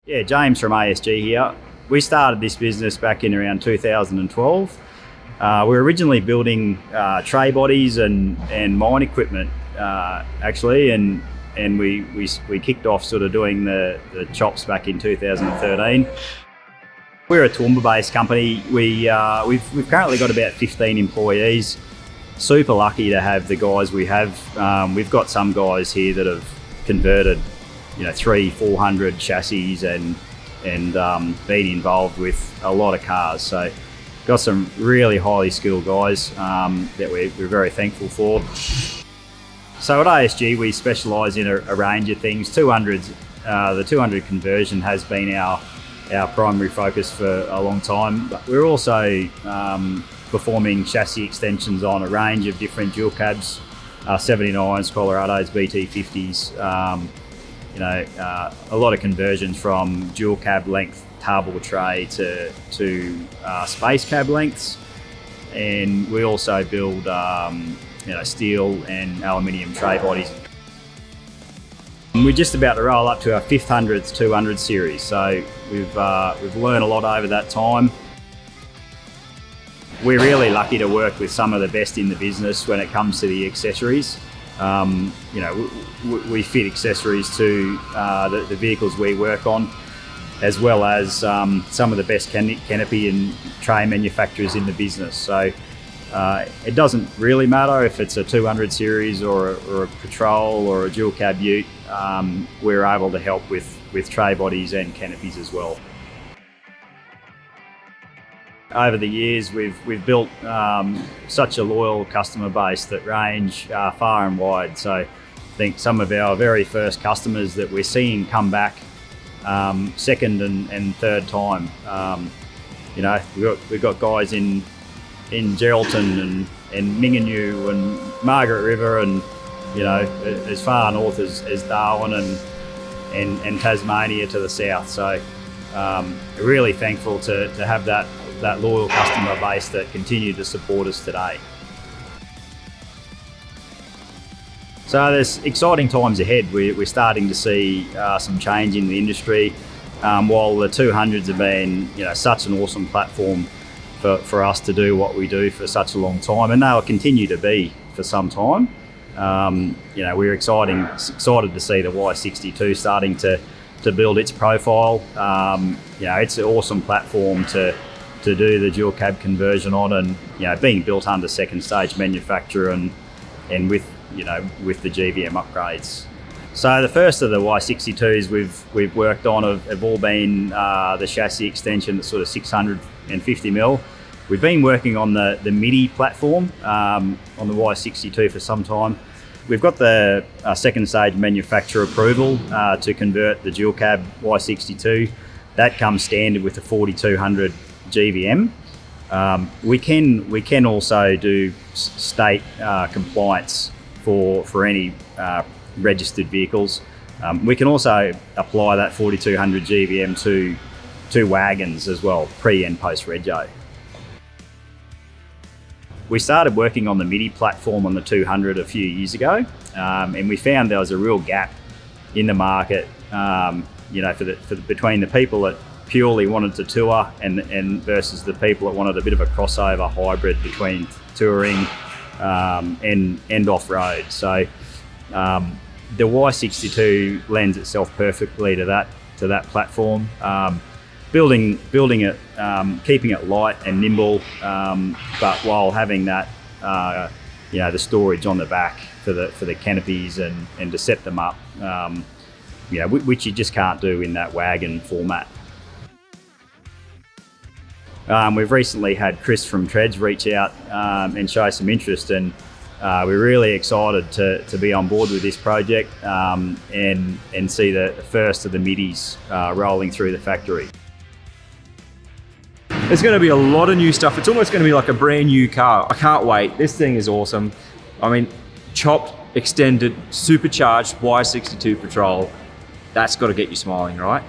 Yeah, James from ASG here. We started this business back in around 2012. We were originally building tray bodies and mine equipment actually, and we kicked off sort of doing the chops back in 2013. We're a Toowoomba based company. We've currently got about 15 employees. Super lucky to have the guys we have. We've got some guys here that have converted 300-400 chassis and been involved with a lot of cars. So got some really highly skilled guys that we're very thankful for. So at ASG we specialise in a range of things. 200s, the 200 conversion has been our primary focus for a long time. But we're also performing chassis extensions on a range of different dual cabs, 79s, Colorados, BT50s. A lot of conversions from dual cab length table tray to space cab lengths, and we also build steel and aluminium tray bodies. We're just about to roll up to our 500th 200 series, so we've learned a lot over that time. We're really lucky to work with some of the best in the business when it comes to the accessories. We fit accessories to the vehicles we work on, as well as some of the best canopy and tray manufacturers in the business. So it doesn't really matter if it's a 200 series or a patrol or a dual cab ute. We're able to help with tray bodies and canopies as well. Over the years, we've built such a loyal customer base that range far and wide. So I think some of our very first customers that we're seeing come back second and third time. We've got guys in Geraldton and Mingenew and Margaret River, and as far north as Darwin and Tasmania to the south. So really thankful to have that loyal customer base that continue to support us today. So there's exciting times ahead. We're starting to see some change in the industry. While the 200s have been such an awesome platform for us to do what we do for such a long time, and they'll continue to be for some time. We're excited to see the Y62 starting to build its profile. It's an awesome platform to do the dual cab conversion on, and being built under second stage manufacture and with the GVM upgrades. So the first of the Y62s we've worked on have all been the chassis extension that's sort of 650mm. We've been working on the MIDDY platform on the Y62 for some time. We've got the second stage manufacturer approval to convert the dual cab Y62. That comes standard with the 4200 GVM. We can also do state compliance for any registered vehicles. We can also apply that 4200 GVM to wagons as well, pre and post rego. We started working on the MIDDY platform on the 200 a few years ago, and we found there was a real gap in the market, between the people that purely wanted to tour and versus the people that wanted a bit of a crossover hybrid between touring and off-road. So the Y62 lends itself perfectly to that platform. Building it, keeping it light and nimble, but while having that the storage on the back for the canopies and to set them up, which you just can't do in that wagon format. We've recently had Chris from Treads reach out and show some interest, and we're really excited to be on board with this project and see the first of the MIDDYs rolling through the factory. There's going to be a lot of new stuff. It's almost going to be like a brand new car. I can't wait. This thing is awesome. I mean, chopped, extended, supercharged Y62 Patrol. That's got to get you smiling, right?